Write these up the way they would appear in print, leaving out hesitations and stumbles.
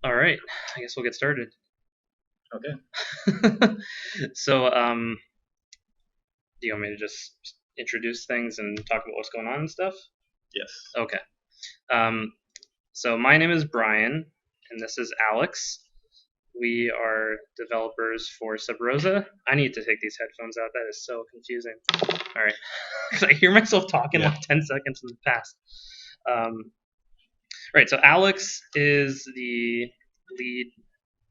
All right, I guess we'll get started. Okay. So, do you want me to just introduce things and talk about what's going on and stuff? Yes. Okay. Um, so my name is Brian, and this is Alex. We are developers for Sub Rosa. I need to take these headphones out. That is so confusing. All right, because I hear myself talking like 10 seconds in the past. Right. So Alex is the lead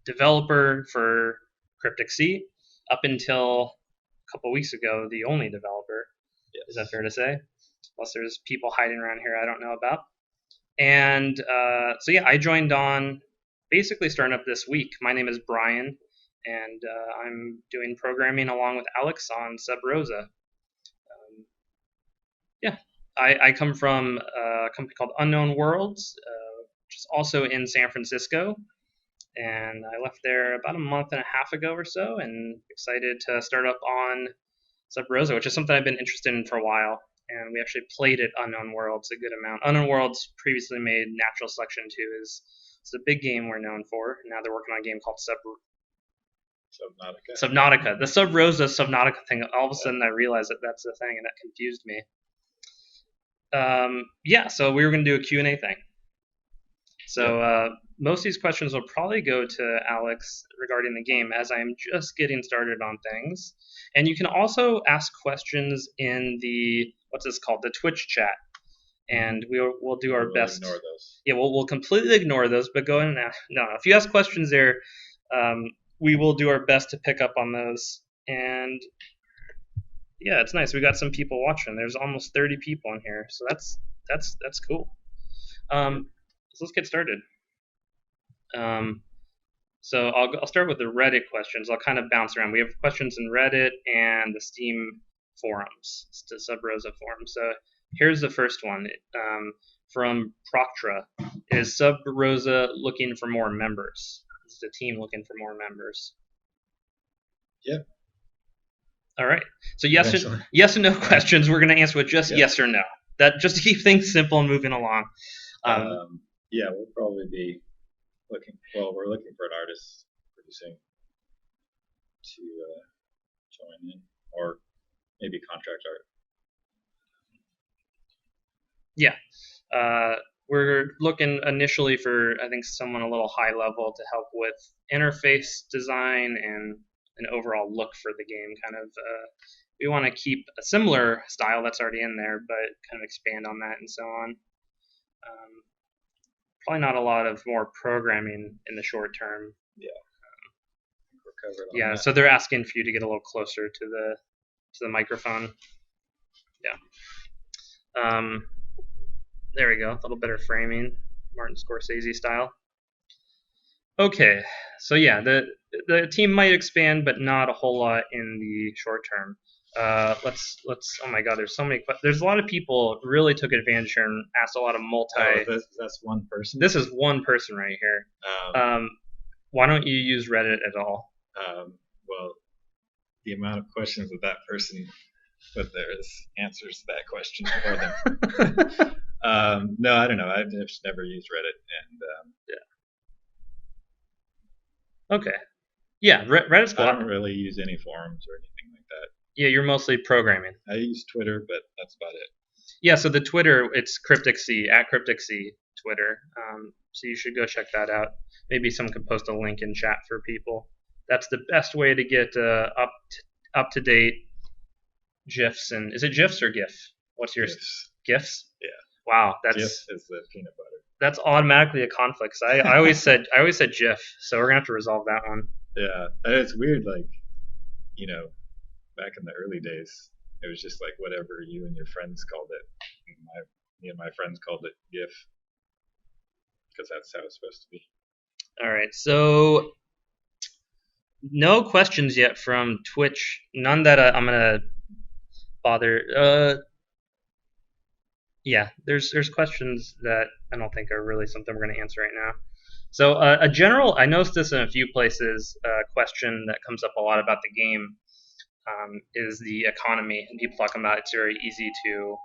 developer for Cryptic Sea. Up until a couple weeks ago, the only developer. Yes. Is that fair to say? Unless there's people hiding around here I don't know about. And so yeah, I joined on basically starting up this week. My name is Brian, and I'm doing programming along with Alex on Sub Rosa. Yeah, I come from a company called Unknown Worlds, which is also in San Francisco. And I left there about a month and a half ago or so, and excited to start up on Sub Rosa, which is something I've been interested in for a while. And we actually played at Unknown Worlds a good amount. Unknown Worlds previously made Natural Selection 2 is a big game we're known for. Now they're working on a game called Subnautica. The Sub Rosa Subnautica thing. All of a sudden, I realized that that's the thing, and that confused me. Yeah, so we were going to do a Q&A thing. So most of these questions will probably go to Alex regarding the game, as I am just getting started on things. And you can also ask questions in the, what's this called, the Twitch chat. And we'll do our best. Ignore those. Yeah, we'll completely ignore those, but go in and ask. No, if you ask questions there, we will do our best to pick up on those. And yeah, it's nice. We got some people watching. There's almost 30 people in here, so that's cool. So let's get started. So I'll start with the Reddit questions. I'll kind of bounce around. We have questions in Reddit and the Steam forums, the Sub Rosa forum. So here's the first one from Proctra. Is Sub Rosa looking for more members? Is the team looking for more members? Yep. All right. So yes and no questions. We're going to answer with just yes or no. That just to keep things simple and moving along. Yeah, we'll probably be looking. Well, we're looking for an artist pretty soon to join in, or maybe contract art. Yeah, we're looking initially for, I think, someone a little high level to help with interface design and an overall look for the game. Kind of, we want to keep a similar style that's already in there, but kind of expand on that and so on. Probably not a lot of more programming in the short term. Yeah. We're covered on yeah. that. So they're asking for you to get a little closer to the microphone. Yeah. There we go. A little better framing, Martin Scorsese style. Okay. So yeah, the team might expand, but not a whole lot in the short term. Let's. Oh my God, there's so many. There's a lot of people really took advantage here and asked a lot of multi. Oh, that's one person. This is one person right here. Why don't you use Reddit at all? Well, the amount of questions that person put there is answers to that question for them. No, I don't know. I've just never used Reddit, and yeah. Okay. Yeah, Reddit's cool. I don't really use any forums or anything like that. Yeah, you're mostly programming. I use Twitter, but that's about it. Yeah, so the Twitter, it's Cryptic Sea, at Cryptic Sea Twitter. So you should go check that out. Maybe someone can post a link in chat for people. That's the best way to get up to date GIFs. And is it GIFs or GIF? What's yours? GIFs. Yeah. Wow, that's GIF is the peanut butter. That's automatically a conflict. So I always said GIF. So we're gonna have to resolve that one. Yeah, and it's weird. Like, back in the early days, it was just like whatever you and your friends called it. Me and my friends called it GIF because that's how it's supposed to be. All right, so no questions yet from Twitch. None that I'm gonna bother. Yeah, there's questions that I don't think are really something we're gonna answer right now. So a general, I noticed this in a few places. Question that comes up a lot about the game. Is the economy, and people talking about it's very easy to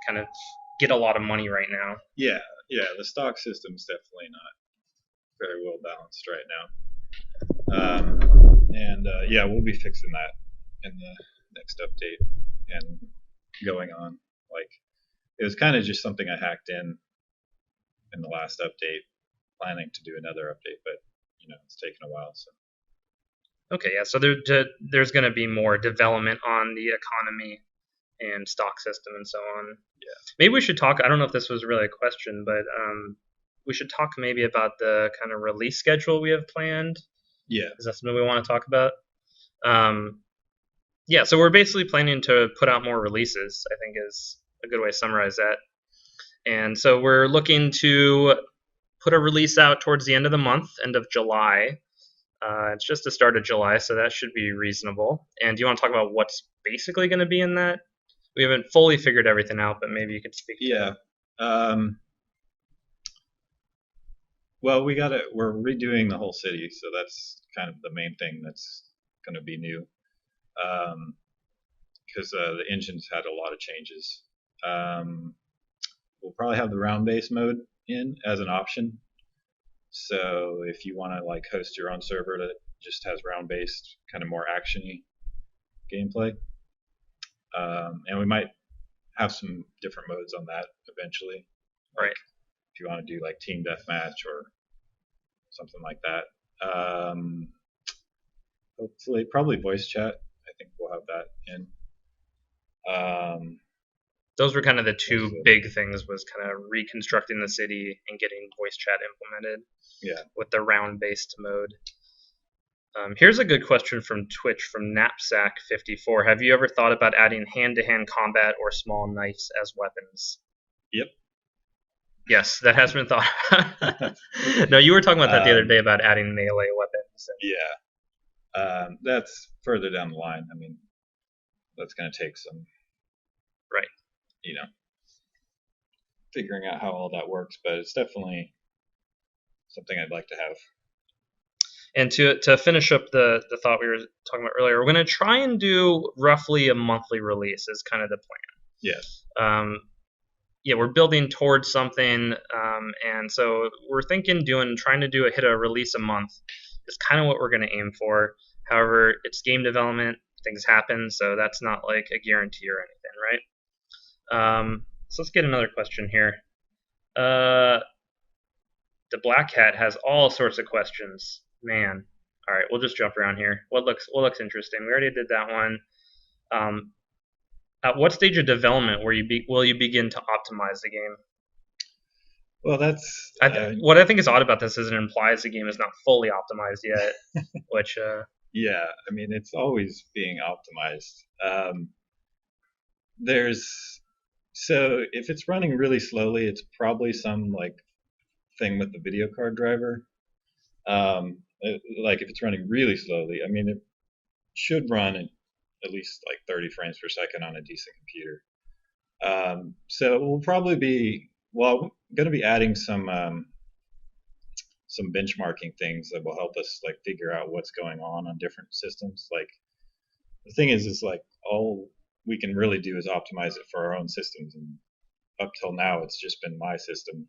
kind of get a lot of money right now. Yeah, the stock system's definitely not very well balanced right now. And yeah, we'll be fixing that in the next update and going on. Like, it was kind of just something I hacked in the last update, planning to do another update, but it's taken a while. So Okay, yeah. So there's going to be more development on the economy and stock system and so on. yeah, Maybe we should talk. I don't know if this was really a question, but we should talk maybe about the kind of release schedule we have planned. yeah, Is that something we want to talk about? Yeah. So we're basically planning to put out more releases, I think is a good way to summarize that. And so we're looking to put a release out towards the end of the month, end of July. It's just the start of July, so that should be reasonable. And do you want to talk about what's basically going to be in that? We haven't fully figured everything out, but maybe you could speak to yeah. Well, we're redoing the whole city, so that's kind of the main thing that's going to be new. Because the engine's had a lot of changes. We'll probably have the round base mode in as an option. So if you want to like host your own server that just has round based, kind of more actiony gameplay, and we might have some different modes on that eventually. Like, Right. if you want to do like team deathmatch or something like that. Hopefully, probably voice chat. I think we'll have that in. Those were kind of the two big things, was kind of reconstructing the city and getting voice chat implemented. Yeah. With the round-based mode. Here's a good question from Twitch from Knapsack54. Have you ever thought about adding hand-to-hand combat or small knives as weapons? Yep. Yes, that has been thought. No, you were talking about that the other day about adding melee weapons. Yeah. That's further down the line. I mean, that's going to take some. Right. Figuring out how all that works, but it's definitely something I'd like to have. And to finish up the thought we were talking about earlier, we're going to try and do roughly a monthly release is kind of the plan. Yes. Yeah, we're building towards something, and so we're thinking trying to hit a release a month is kind of what we're going to aim for. However, it's game development, things happen, so that's not like a guarantee or anything, right? So let's get another question here. The Black Hat has all sorts of questions. Man, all right, we'll just jump around here. What looks interesting? We already did that one. At what stage of development will you begin to optimize the game? Well, that's what I think is odd about this is it implies the game is not fully optimized yet, which yeah, I mean it's always being optimized. So if it's running really slowly, it's probably some like thing with the video card driver. Like if it's running really slowly, I mean it should run at least like 30 frames per second on a decent computer. So we'll probably be going to be adding some benchmarking things that will help us like figure out what's going on different systems. Like the thing is like all we can really do is optimize it for our own systems, and up till now it's just been my system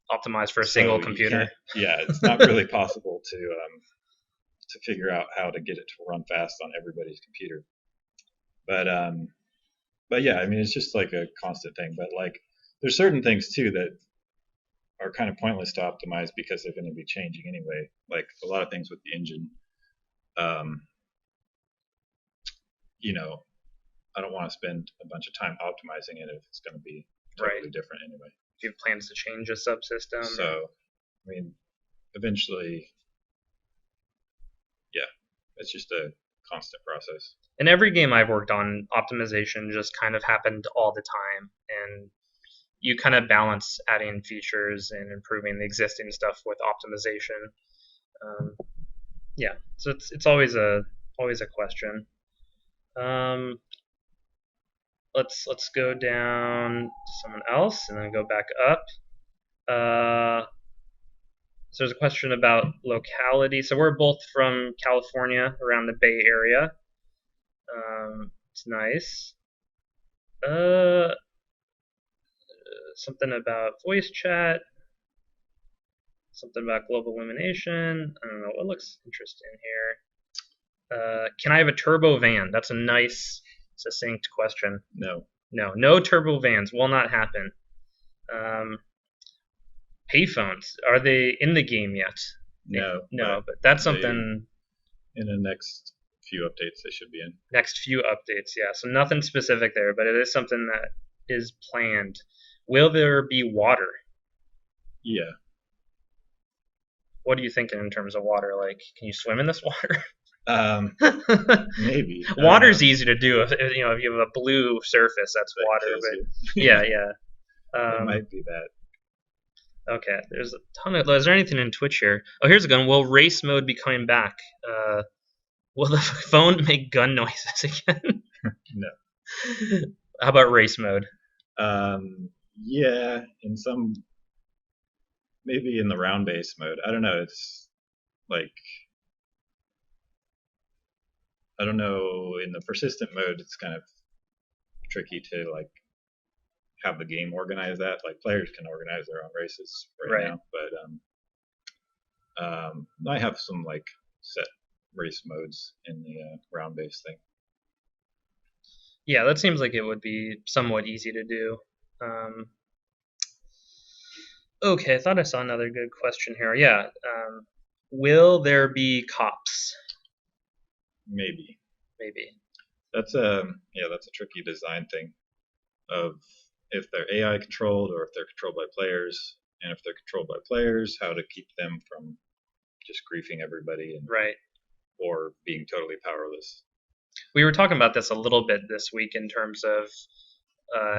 optimized for a single computer. Yeah, it's not really possible to figure out how to get it to run fast on everybody's computer. But yeah, I mean it's just like a constant thing. But like there's certain things too that are kind of pointless to optimize because they're going to be changing anyway. Like a lot of things with the engine. I don't want to spend a bunch of time optimizing it if it's going to be totally different anyway. Do you have plans to change a subsystem? So, I mean, eventually, yeah, it's just a constant process. In every game I've worked on, optimization just kind of happened all the time, and you kind of balance adding features and improving the existing stuff with optimization. Yeah, so it's always a question. Let's go down to someone else and then go back up. So there's a question about locality. So we're both from California, around the Bay Area. It's nice. Something about voice chat. Something about global illumination. I don't know what looks interesting here. Can I have a turbo van? That's a nice, succinct question. No. No turbo vans will not happen. Payphones, are they in the game yet? No, but that's something. In the next few updates, they should be in. Next few updates, yeah. So nothing specific there, but it is something that is planned. Will there be water? Yeah. What are you thinking in terms of water? Like, can you swim in this water? Maybe. Water's easy to do. If you have a blue surface, that's That water. kills But you. yeah. It might be that. Okay, there's a ton of. Is there anything in Twitch here? Oh, here's a gun. Will race mode be coming back? Will the phone make gun noises again? No. How about race mode? Yeah, in some, maybe in the round base mode. I don't know. It's like, I don't know. In the persistent mode, it's kind of tricky to like have the game organize that. Like players can organize their own races right now, but I have some like set race modes in the round base thing. Yeah, that seems like it would be somewhat easy to do. Okay, I thought I saw another good question here. Yeah, will there be cops? Maybe. That's a tricky design thing of if they're AI controlled or if they're controlled by players, and if they're controlled by players, how to keep them from just griefing everybody and or being totally powerless. We were talking about this a little bit this week in terms of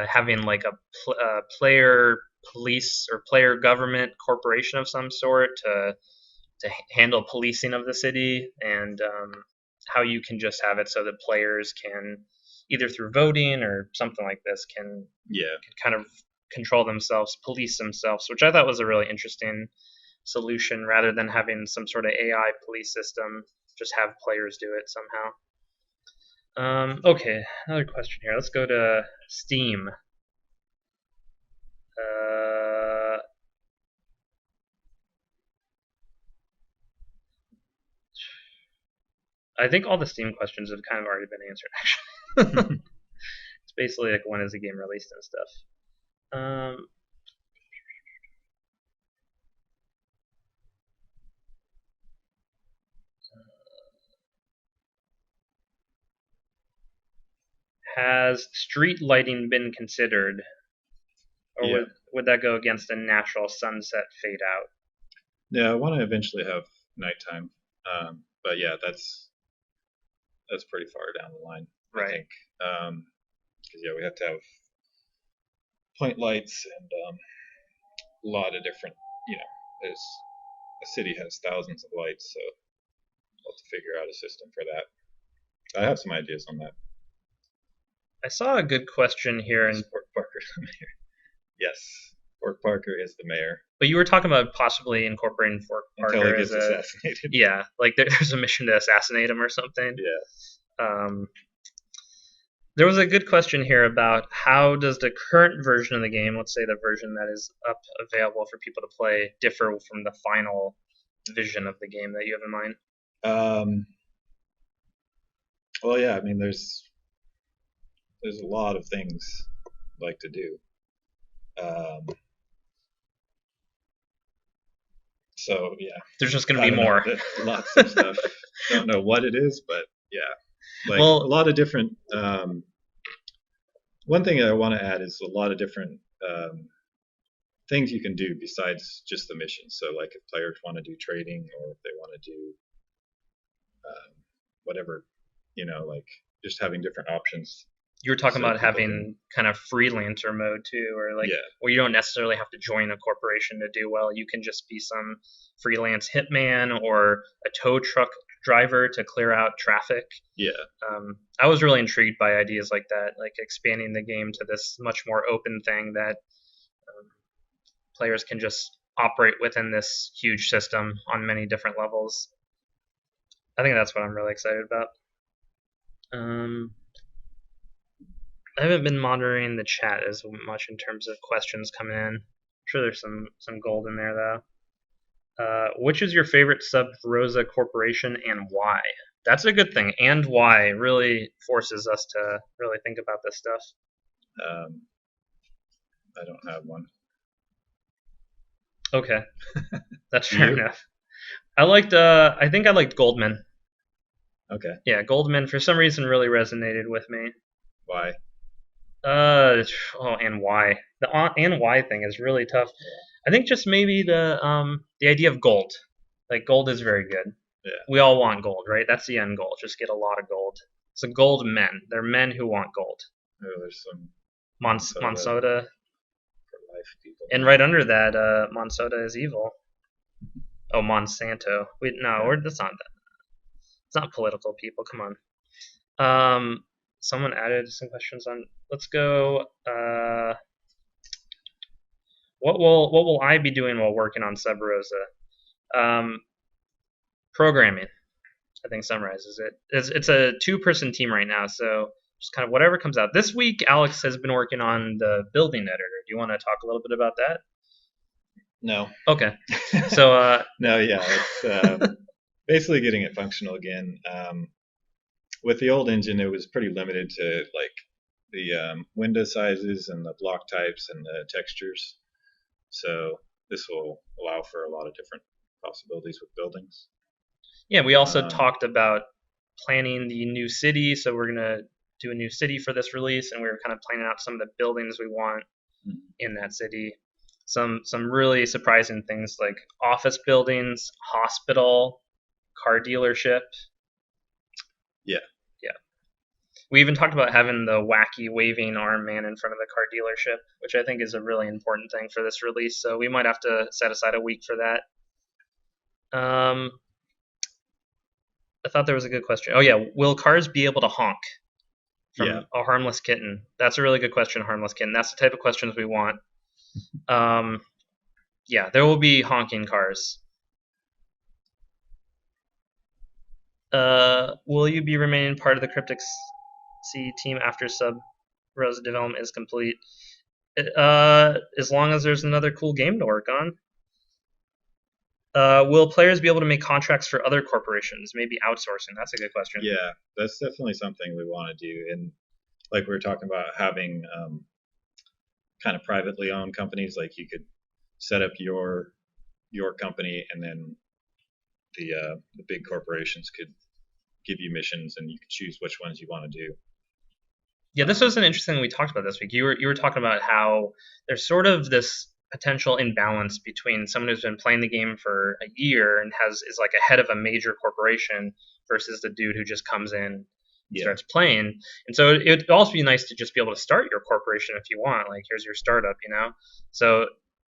having like a player police or player government corporation of some sort to handle policing of the city, and how you can just have it so that players can, either through voting or something like this, can kind of control themselves, police themselves, which I thought was a really interesting solution, rather than having some sort of AI police system. Just have players do it somehow. Okay, another question here. Let's go to Steam. I think all the Steam questions have kind of already been answered, actually. It's basically like, when is the game released and stuff. Has street lighting been considered, or would that go against a natural sunset fade out? Yeah, I want to eventually have nighttime, but yeah, that's pretty far down the line, I think. Because we have to have point lights and a lot of different, there's a city has thousands of lights, so we'll have to figure out a system for that. I have some ideas on that. I saw a good question here in Pork Parker's the mayor. Yes, Pork Parker is the mayor. But you were talking about possibly incorporating Pork Parker until he gets assassinated. Yeah, like there's a mission to assassinate him or something. Yeah. There was a good question here about how does the current version of the game, let's say the version that is up available for people to play, differ from the final vision of the game that you have in mind? Well, yeah, I mean, there's a lot of things I'd like to do. So yeah, there's just going to be more. Lots of stuff. Don't know what it is, but yeah, like a lot of different. One thing I want to add is a lot of different things you can do besides just the mission. So like if players want to do trading, or if they want to do whatever, like just having different options. You were talking about having kind of freelancer mode too, or like where you don't necessarily have to join a corporation to do well. You can just be some freelance hitman or a tow truck driver to clear out traffic. Yeah. I was really intrigued by ideas like that, like expanding the game to this much more open thing that players can just operate within this huge system on many different levels. I think that's what I'm really excited about. I haven't been monitoring the chat as much in terms of questions coming in. I'm sure there's some gold in there though. Which is your favorite Sub Rosa corporation and why? That's a good thing. And why really forces us to really think about this stuff. Um, I don't have one. Okay, that's Do fair you? enough. I think I liked Goldman. Okay. Yeah, Goldman for some reason really resonated with me. Why? Uh, and why? And why thing is really tough. I think just maybe the idea of gold. Like gold is very good. Yeah. We all want gold, right? That's the end goal. Just get a lot of gold. So gold men. They're men who want gold. Oh, there's some Monsota. for life people. And right under that, Monsota is evil. Oh, Monsanto. Wait, no, Yeah. that's not that. It's not political people. Come on. Someone added some questions on. Let's go. What will I be doing while working on Sub Rosa? Programming. I think summarizes it. It's a two-person team right now, so just kind of whatever comes out. This week, Alex has been working on the building editor. Do you want to talk a little bit about that? No. Okay. So no, yeah, it's basically getting it functional again. With the old engine, it was pretty limited to like the window sizes and the block types and the textures. So this will allow for a lot of different possibilities with buildings. yeah, we also talked about planning the new city. So we're gonna do a new city for this release, and we were kind of planning out some of the buildings we want in that city. Some really surprising things like office buildings, hospital, car dealership. Yeah. Yeah. We even talked about having the wacky waving arm man in front of the car dealership, which I think is a really important thing for this release. So we might have to set aside a week for that. I thought there was a good question. Oh yeah, will cars be able to honk from a harmless kitten? That's a really good question, harmless kitten. That's the type of questions we want. Yeah, there will be honking cars. Will you be remaining part of the Cryptic C team after Sub Rosa development is complete? As long as there's another cool game to work on. Will players be able to make contracts for other corporations? Maybe outsourcing. That's a good question. Yeah, that's definitely something we want to do. And like we were talking about having kind of privately owned companies, like you could set up your company, and then the big corporations could give you missions, and you could choose which ones you want to do. Yeah, this was an interesting thing we talked about this week. You were talking about how there's sort of this potential imbalance between someone who's been playing the game for a year and is like a head of a major corporation versus the dude who just comes in and starts playing. And so it'd also be nice to just be able to start your corporation if you want. Like, here's your startup, you know? So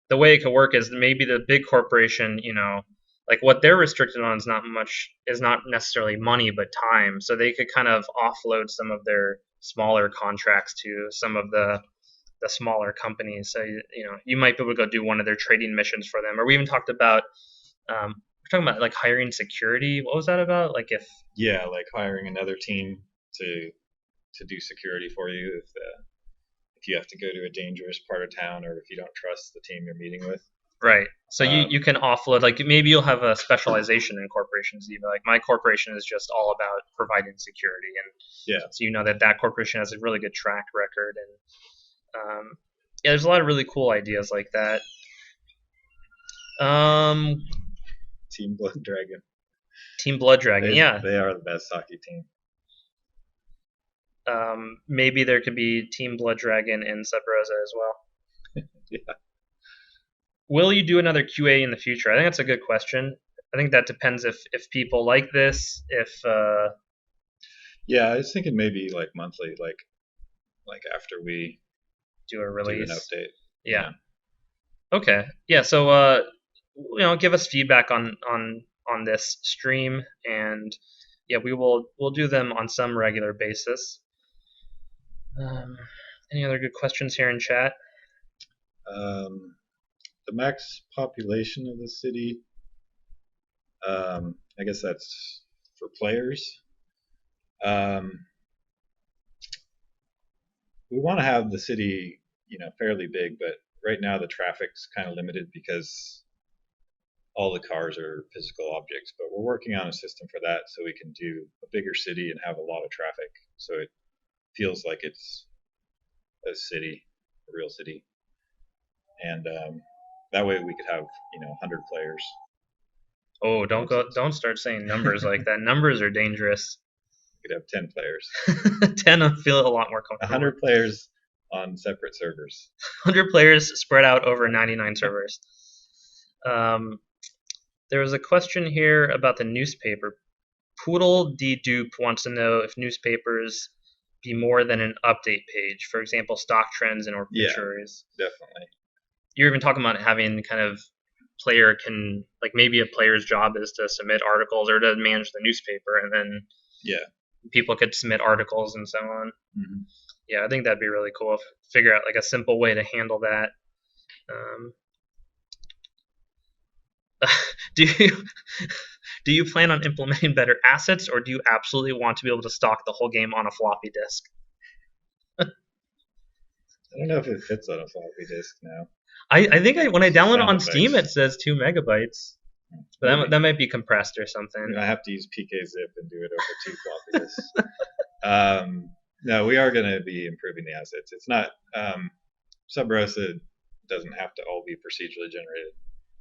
the way it could work is maybe the big corporation, you know, like what they're restricted on is not necessarily money but time. So they could kind of offload some of their smaller contracts to some of the smaller companies. So you know you might be able to go do one of their trading missions for them. Or we even talked about we're talking about like hiring security. What was that about? Like if like hiring another team to do security for you if you have to go to a dangerous part of town, or if you don't trust the team you're meeting with. Right. So you can offload, like maybe you'll have a specialization in corporations. Even like my corporation is just all about providing security, and so you know that corporation has a really good track record, and yeah, there's a lot of really cool ideas like that. Team Blood Dragon. Team Blood Dragon, they are the best hockey team. Maybe there could be Team Blood Dragon in Sub Rosa as well. Yeah. Will you do another QA in the future? I think that's a good question. I think that depends if people like this. Yeah, I was thinking maybe like monthly, like after we do a release, do an update. Yeah. Okay. Yeah. So you know, give us feedback on this stream, and yeah, we'll do them on some regular basis. Any other good questions here in chat? The max population of the city, I guess that's for players. We want to have the city, you know, fairly big, but right now the traffic's kind of limited because all the cars are physical objects, but we're working on a system for that so we can do a bigger city and have a lot of traffic, so it feels like it's a city, a real city, and that way we could have 100 players. Oh, don't start saying numbers like that. Numbers are dangerous. We could have 10 players. 10, I feel a lot more comfortable. 100 players on separate servers. 100 players spread out over 99 servers. There was a question here about the newspaper. Poodle D Dupe wants to know if newspapers be more than an update page. For example, stock trends and obituaries. Yeah, definitely. You're even talking about having kind of player can, like maybe a player's job is to submit articles or to manage the newspaper, and then people could submit articles and so on. Mm-hmm. Yeah, I think that'd be really cool. Figure out like a simple way to handle that. Do you plan on implementing better assets, or do you absolutely want to be able to stock the whole game on a floppy disk? I don't know if it fits on a floppy disk now. I think when I download it on Steam, it says 2 megabytes. But that might be compressed or something. I have to use PKZip and do it over 2 floppy disks. No, we are going to be improving the assets. It's not Sub Rosa doesn't have to all be procedurally generated.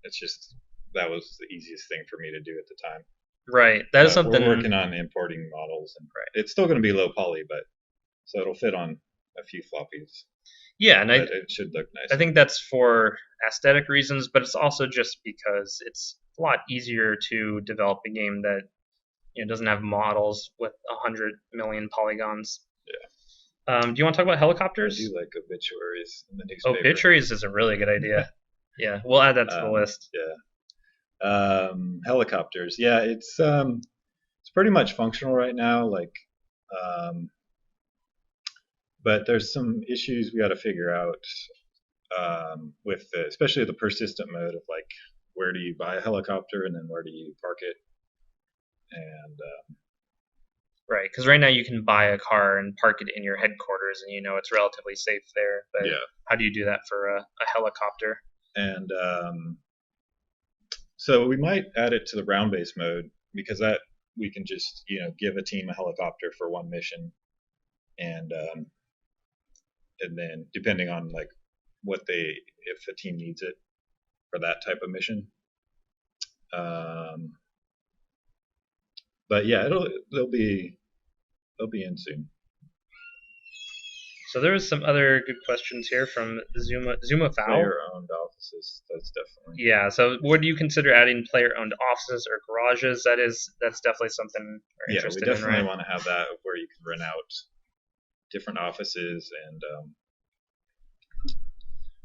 It's just that was the easiest thing for me to do at the time. Right. That is something. We're working on importing models, and it's still going to be low poly, but so it'll fit on a few floppies. Yeah, and it should look nice. I think that's for aesthetic reasons, but it's also just because it's a lot easier to develop a game that doesn't have models with 100 million polygons. Yeah. Do you want to talk about helicopters? I do like obituaries in the newspaper. Obituaries is a really good idea. Yeah, we'll add that to the list. Yeah. Helicopters. Yeah, it's pretty much functional right now. But there's some issues we got to figure out with especially the persistent mode of like where do you buy a helicopter and then where do you park it, and right, because right now you can buy a car and park it in your headquarters and it's relatively safe there. But how do you do that for a helicopter? And so we might add it to the round base mode, because that we can just give a team a helicopter for one mission, and then depending on like if a team needs it for that type of mission. But yeah, they'll be in soon. So there was some other good questions here from Zuma Fowl. Player-owned offices, that's definitely. Yeah. So would you consider adding player-owned offices or garages? That's definitely something we're interested in. Yeah, we definitely want to have that where you can rent out different offices and.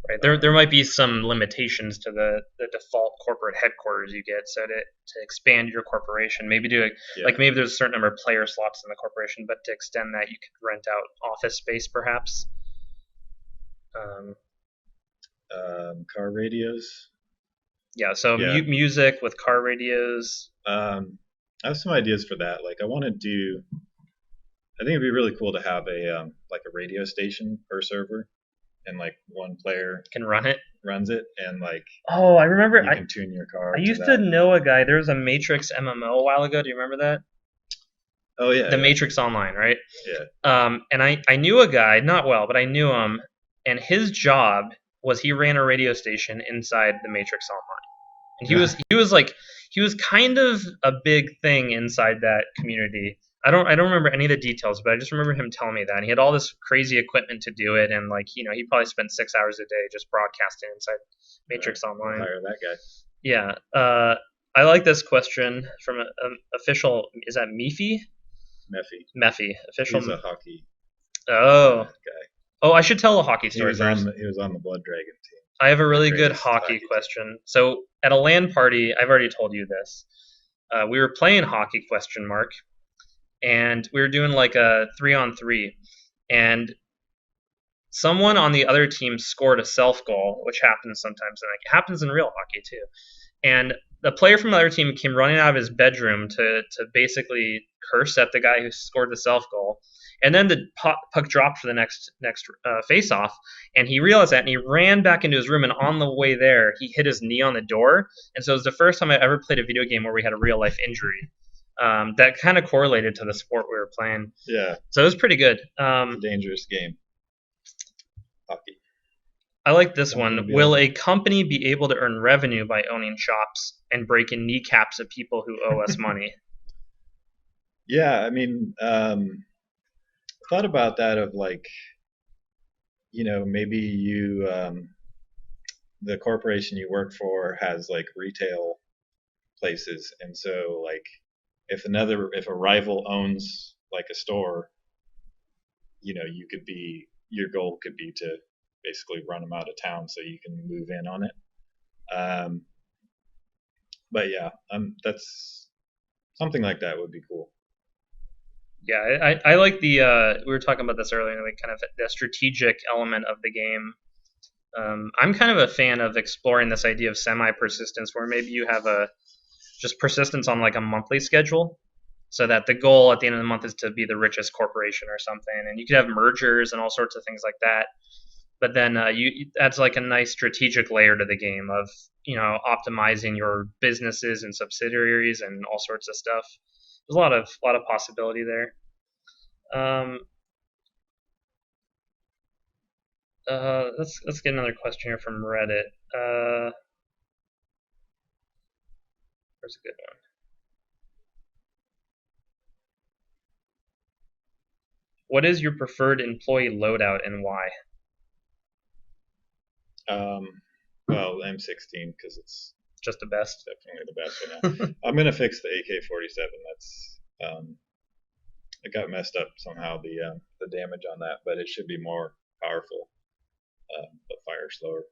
Right. There might be some limitations to the default corporate headquarters you get. So to expand your corporation, maybe maybe there's a certain number of player slots in the corporation, but to extend that, you could rent out office space, perhaps. Car radios. Yeah. So music with car radios. I have some ideas for that. Like I think it'd be really cool to have a radio station per server. And like one player can runs it, and like I remember you can tune your car. I used to know a guy. There was a Matrix MMO a while ago. Do you remember that? Oh yeah, the Matrix Online, right? Yeah. And I knew a guy, not well, but I knew him, and his job was he ran a radio station inside the Matrix Online, and he was kind of a big thing inside that community. I don't remember any of the details, but I just remember him telling me that. And he had all this crazy equipment to do it, and he probably spent 6 hours a day just broadcasting inside Matrix Online. Hire that guy. Yeah. I like this question from an official. Is that Mephie? Mephie. Official. He's a hockey. Guy. Oh, I should tell a hockey story. He was on the Blood Dragon team. I have a really good hockey question. So at a LAN party, I've already told you this. We were playing hockey ? And we were doing like a 3-on-3, and someone on the other team scored a self goal, which happens sometimes, and it happens in real hockey too. And the player from the other team came running out of his bedroom to basically curse at the guy who scored the self goal. And then the puck dropped for the next face off, and he realized that, and he ran back into his room. And on the way there, he hit his knee on the door. And so it was the first time I ever played a video game where we had a real life injury. That kind of correlated to the sport we were playing. Yeah. So it was pretty good. It's a dangerous game. Hockey. I like this one. Will a company be able to earn revenue by owning shops and breaking kneecaps of people who owe us money? Yeah, I mean, thought about that of like, maybe you, the corporation you work for has like retail places, and so like if a rival owns like a store, your goal could be to basically run them out of town so you can move in on it. But yeah, that's something like that would be cool. Yeah, I like the we were talking about this earlier, like kind of the strategic element of the game. I'm kind of a fan of exploring this idea of semi-persistence, where maybe you have just persistence on like a monthly schedule, so that the goal at the end of the month is to be the richest corporation or something, and you could have mergers and all sorts of things like that. But then that's like a nice strategic layer to the game of optimizing your businesses and subsidiaries and all sorts of stuff. There's a lot of possibility there. Let's get another question here from Reddit. Where's a good one? What is your preferred employee loadout and why? Well, M16 because it's just the best. Definitely the best one. I'm gonna fix the AK-47. That's it got messed up somehow, the damage on that, but it should be more powerful, but fire slower.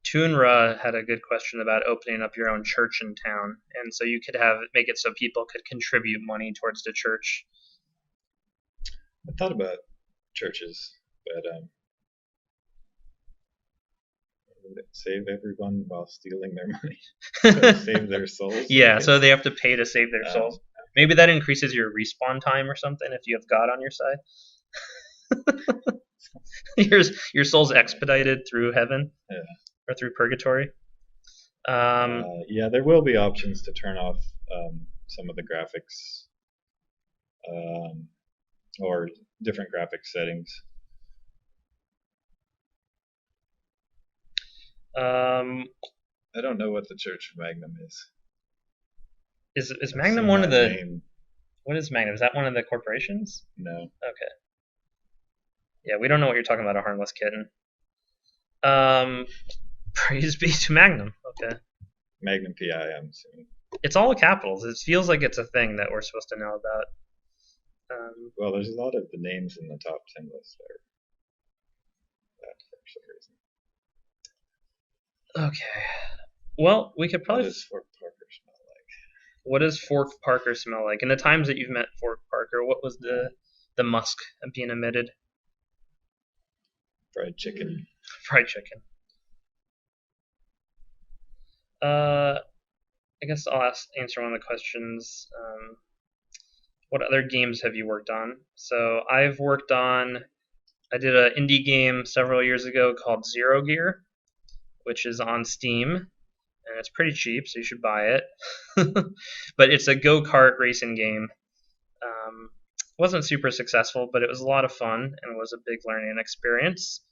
Tunra had a good question about opening up your own church in town, and so you could make it so people could contribute money towards the church. I thought about churches, but would it save everyone while stealing their money? So save their souls? Yeah, so they have to pay to save their souls. Maybe that increases your respawn time or something if you have God on your side. your soul's expedited through heaven, or through purgatory. Yeah, there will be options to turn off some of the graphics, or different graphic settings. I don't know what the Church of Magnum is. Is Magnum one of the name. What is Magnum? Is that one of the corporations? No. Okay. Yeah, we don't know what you're talking about, a harmless kitten. Praise be to Magnum. Okay. Magnum PI, I'm assuming. It's all capitals. It feels like it's a thing that we're supposed to know about. Well, there's a lot of the names in the top 10 list there. That for some reason. Okay. Well, we could probably. What does Fort Parker smell like? What does Fort Parker smell like? In the times that you've met Fort Parker, what was the musk being emitted? Fried chicken. Fried chicken. I guess I'll answer one of the questions. What other games have you worked on? So I did an indie game several years ago called Zero Gear, which is on Steam, and it's pretty cheap, so you should buy it. But it's a go-kart racing game. Wasn't super successful, but it was a lot of fun, and it was a big learning experience.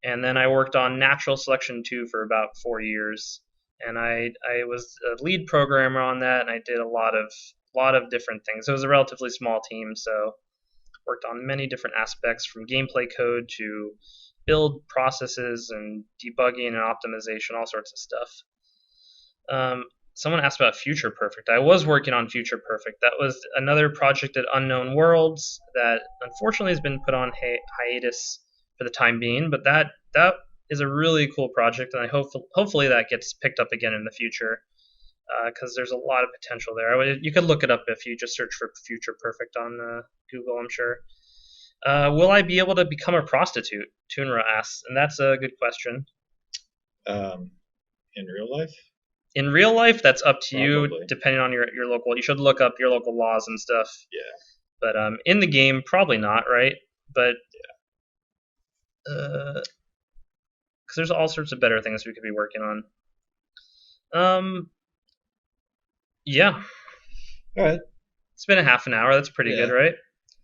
And then I worked on Natural Selection 2 for about 4 years, and I was a lead programmer on that, and I did a lot of different things. It was a relatively small team, so worked on many different aspects, from gameplay code to build processes and debugging and optimization, all sorts of stuff. Someone asked about Future Perfect. I was working on Future Perfect. That was another project at Unknown Worlds that unfortunately has been put on hiatus for the time being, but that is a really cool project, and I hopefully that gets picked up again in the future, because there's a lot of potential there. You could look it up if you just search for Future Perfect on Google, I'm sure. Will I be able to become a prostitute? Tunra asks, and that's a good question. In real life? In real life, that's up to Probably. you, depending on your local. You should look up your local laws and stuff. Yeah. But in the game, probably not, right? But because there's all sorts of better things we could be working on. Yeah, All right. it's been a half an hour. That's pretty good, right?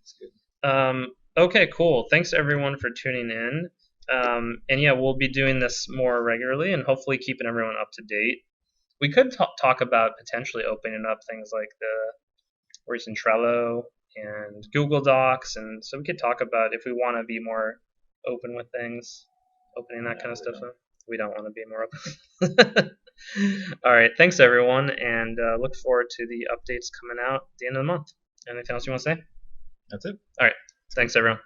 That's good. Okay, cool. Thanks everyone for tuning in. And yeah, we'll be doing this more regularly and hopefully keeping everyone up to date. We could talk about potentially opening up things like the recent Trello and Google Docs, and so we could talk about if we want to be more open with things, opening that kind of stuff up. We don't want to be more open. All right, thanks everyone, and look forward to the updates coming out at the end of the month. Anything else you want to say? That's it. All right, thanks everyone.